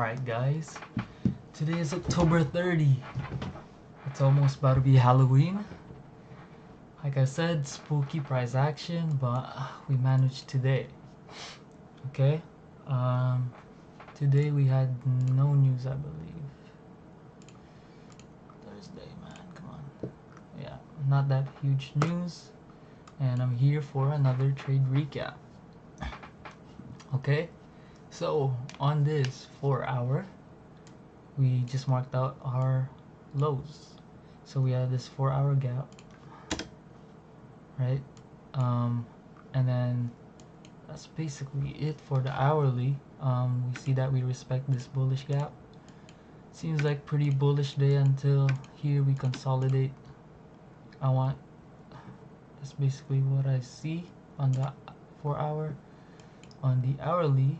Alright guys, today is October 30. It's almost about to be Halloween. Like I said, spooky price action, but we managed today. Okay? Today we had no news, I believe. Thursday, man, come on. Yeah, not that huge news. And I'm here for another trade recap. Okay? So, on this 4 hour, we just marked out our lows. So we have this 4 hour gap, right? And then that's basically it for the hourly. We see that we respect this bullish gap. Seems like pretty bullish day until here we consolidate. That's basically what I see on the 4 hour. On the hourly,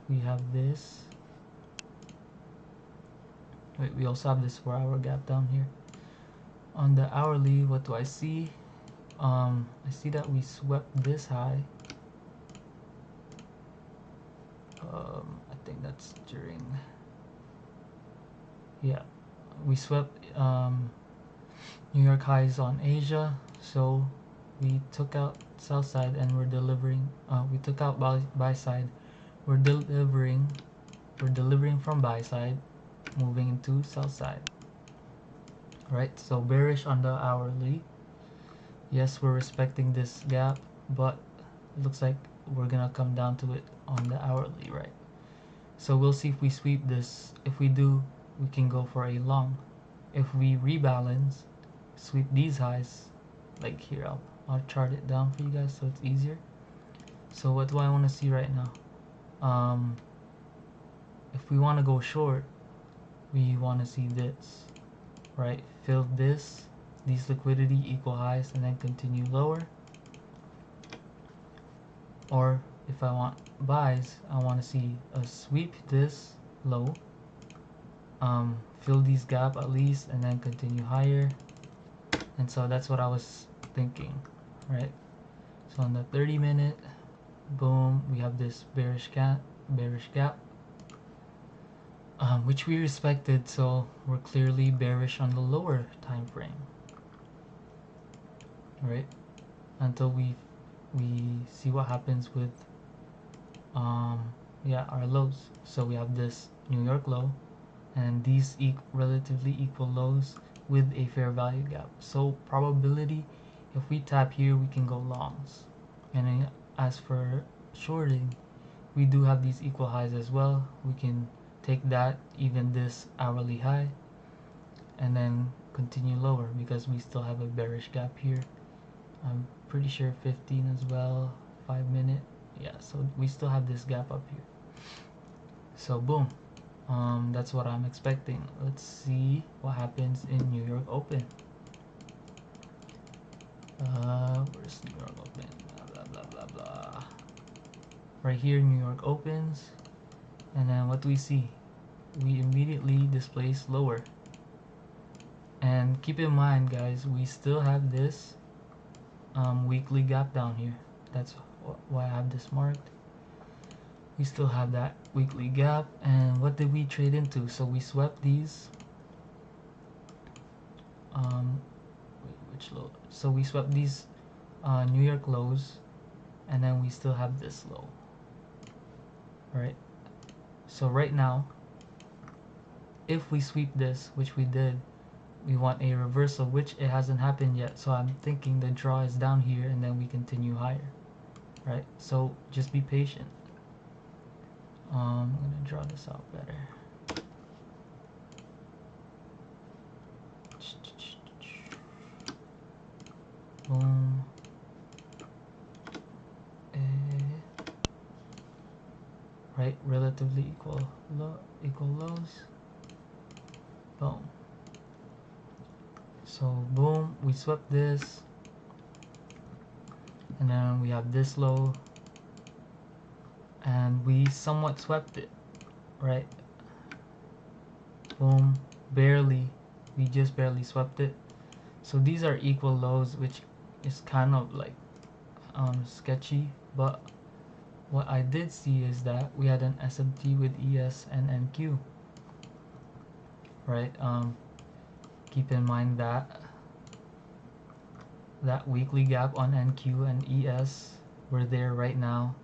we have this. Wait, we also have this 4 hour gap down here. On the hourly, what do I see? I see that we swept this high. I think that's during. Yeah, we swept New York highs on Asia, so we took out sell side and we're delivering. We took out buy side. We're delivering from buy side, moving into sell side. Right, so bearish on the hourly. Yes, we're respecting this gap, but it looks like we're gonna come down to it on the hourly, right? So we'll see if we sweep this. If we do, we can go for a long. If we rebalance, sweep these highs, like here, I'll chart it down for you guys so it's easier. So what do I want to see right now? If we want to go short, we want to see this, right? Fill these liquidity equal highs and then continue lower. Or if I want buys, I want to see a sweep this low, fill these gap at least, and then continue higher. And so that's what I was thinking, right? So on the 30-minute, boom, we have this bearish gap, which we respected. So we're clearly bearish on the lower time frame, right? Until we see what happens with our lows. So we have this New York low and these relatively equal lows with a fair value gap. So probability, if we tap here, we can go longs. And as for shorting, we do have these equal highs as well. We can take that, even this hourly high, and then continue lower because we still have a bearish gap here. I'm pretty sure 15 as well, 5-minute. Yeah, so we still have this gap up here. So boom, that's what I'm expecting. Let's see what happens in New York Open. Where's New York Open? Blah blah blah blah. Right here, New York opens, and then what do we see? We immediately displace lower. And keep in mind, guys, we still have this weekly gap down here. That's why I have this marked. We still have that weekly gap. And what did we trade into? So we swept these which low? So we swept these New York lows, and then we still have this low, right? So right now, if we sweep this, which we did, we want a reversal, which it hasn't happened yet. So I'm thinking the draw is down here and then we continue higher, right? So just be patient. I'm gonna draw this out better. Boom. Right, relatively equal lows. Boom. So boom, we swept this, and then we have this low, and we somewhat swept it, right? Boom, barely, we just barely swept it. So these are equal lows, which is kind of like sketchy, but what I did see is that we had an SMT with ES and NQ, right? Keep in mind that weekly gap on NQ and ES were there right now.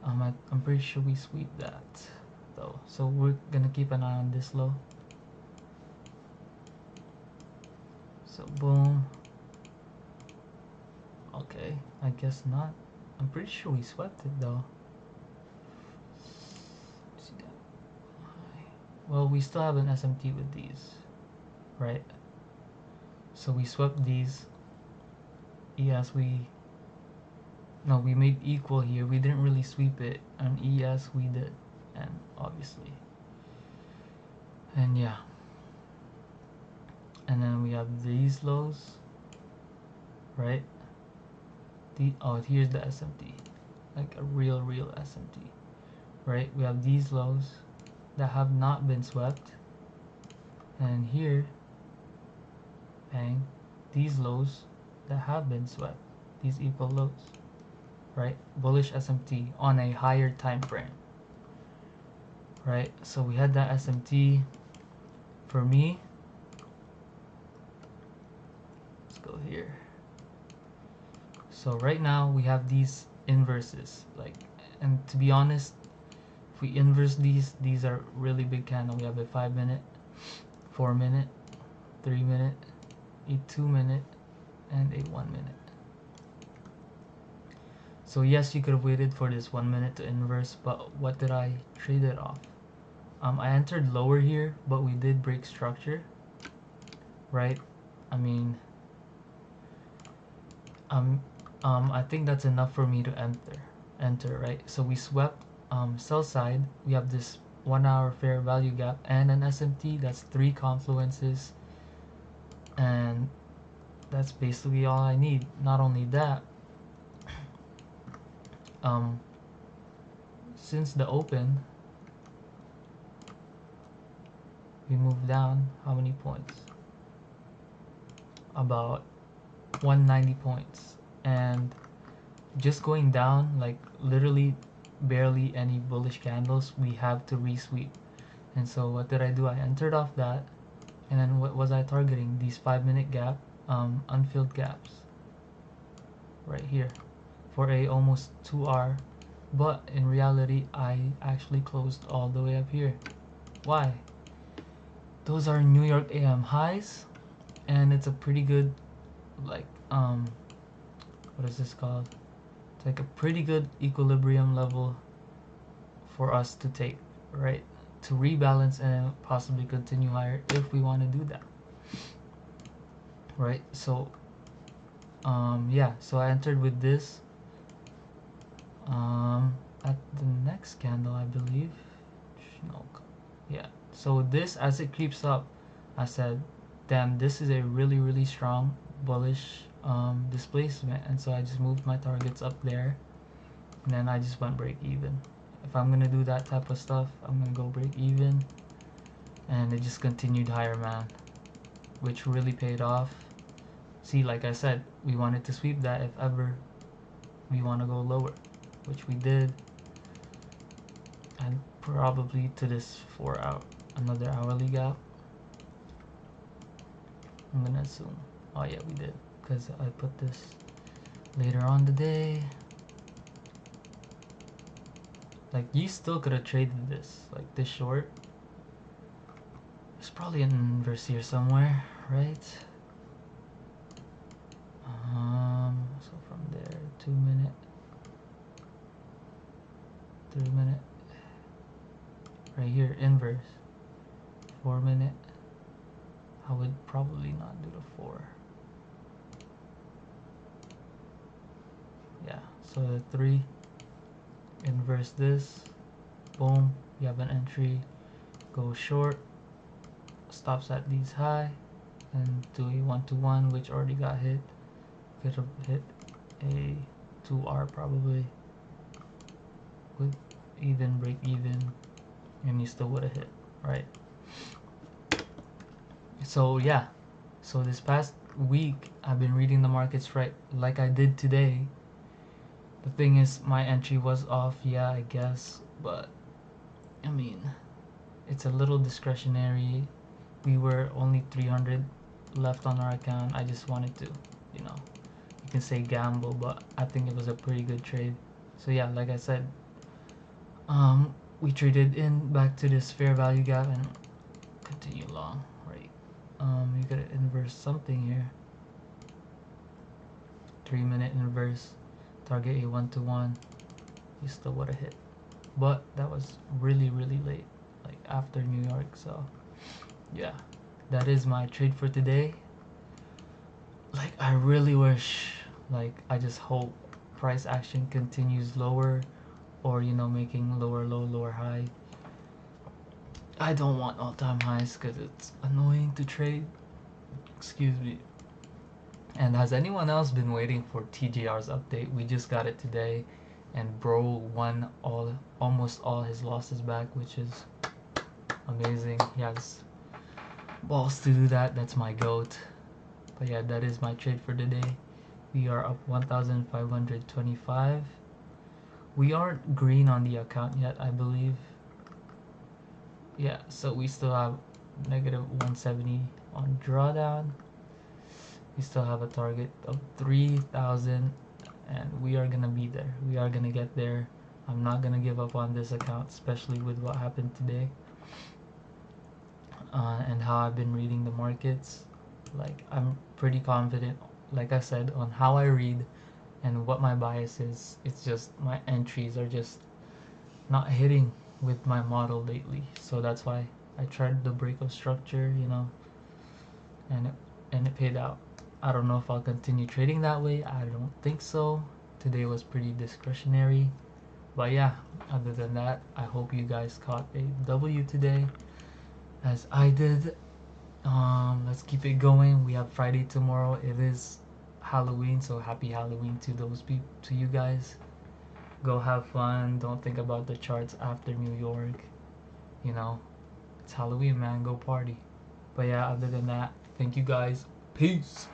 I'm pretty sure we sweep that though, so we're gonna keep an eye on this low. So boom. Okay, I guess not. I'm pretty sure we swept it though. See that? Well, we still have an SMT with these, right? So we swept these. ES we made equal here. We didn't really sweep it. On ES we did, and obviously, and yeah. And then we have these lows, right? Here's the SMT, like a real SMT, right? We have these lows that have not been swept, and here, bang, these lows that have been swept, these equal lows, right? Bullish SMT on a higher time frame, right? So we had that SMT. For me, let's go here. So right now we have these inverses, like, and to be honest, if we inverse these are really big candle. We have a 5 minute, 4 minute, 3 minute, a 2 minute, and a 1 minute. So yes, you could have waited for this 1 minute to inverse, but what did I trade it off? I entered lower here, but we did break structure, right? I mean, I think that's enough for me to enter, right? So we swept sell side. We have this 1 hour fair value gap and an SMT. That's 3 confluences, and that's basically all I need. Not only that, since the open, we moved down how many points? About 190 points, and just going down, like literally barely any bullish candles, we have to resweep. And so what did I do? I entered off that, and then what was I targeting? These 5 minute gap, unfilled gaps right here for a almost 2 hour, but in reality I actually closed all the way up here. Why? Those are New York AM highs, and it's a pretty good, like, what is this called? It's like a pretty good equilibrium level for us to take, right? To rebalance and possibly continue higher if we want to do that, right? So yeah, so I entered with this at the next candle, I believe. No, yeah. So this, as it creeps up, I said, damn, this is a really strong bullish displacement, and so I just moved my targets up there, and then I just went break even. If I'm gonna do that type of stuff, I'm gonna go break even, and it just continued higher, man, which really paid off. See, like I said, we wanted to sweep that if ever we want to go lower, which we did, and probably to this 4 hour, another hourly gap. I'm gonna assume. Oh yeah, we did, because I put this later on the day. Like, you still could have traded this, like this short. There's probably an inverse here somewhere, right? So from there, 2 minute, 3 minute, right here, inverse, 4 minute. I would probably not do the 4. Yeah, so the 3, inverse this, boom, you have an entry, go short, stops at these high, and do a 1-to-1, which already got hit. Could have hit a 2R probably with even break even, and you still would have hit, right? So yeah, so this past week I've been reading the markets, right, like I did today, The thing is, my entry was off, yeah, I guess, but I mean, it's a little discretionary. We were only 300 left on our account. I just wanted to, you know, you can say gamble, but I think it was a pretty good trade. So yeah, like I said, we traded in back to this fair value gap and continue long, right? You gotta inverse something here. 3-minute inverse, target a 1-to-1. You still would have hit, but that was really late, like after New York. So yeah, that is my trade for today. Like, I really wish, like, I just hope price action continues lower, or you know, making lower low, lower high. I don't want all-time highs because it's annoying to trade. Excuse me. And has anyone else been waiting for TJR's update? We just got it today, and bro won almost all his losses back, which is amazing. He has balls to do that. That's my goat. But yeah, that is my trade for today. We are up 1,525. We aren't green on the account yet, I believe. Yeah, so we still have negative 170 on drawdown. We still have a target of 3,000, and we are gonna be there. We are gonna get there. I'm not gonna give up on this account, especially with what happened today, and how I've been reading the markets. Like, I'm pretty confident, like I said, on how I read and what my bias is. It's just my entries are just not hitting with my model lately, so that's why I tried the break of structure, you know, and it paid out. I don't know if I'll continue trading that way. I don't think so. Today was pretty discretionary, but yeah, other than that, I hope you guys caught a W today as I did. Let's keep it going. We have Friday tomorrow. It is Halloween, so happy Halloween to those people, to you guys. Go have fun. Don't think about the charts after New York. You know, it's Halloween, man. Go party. But yeah, other than that, thank you guys. Peace.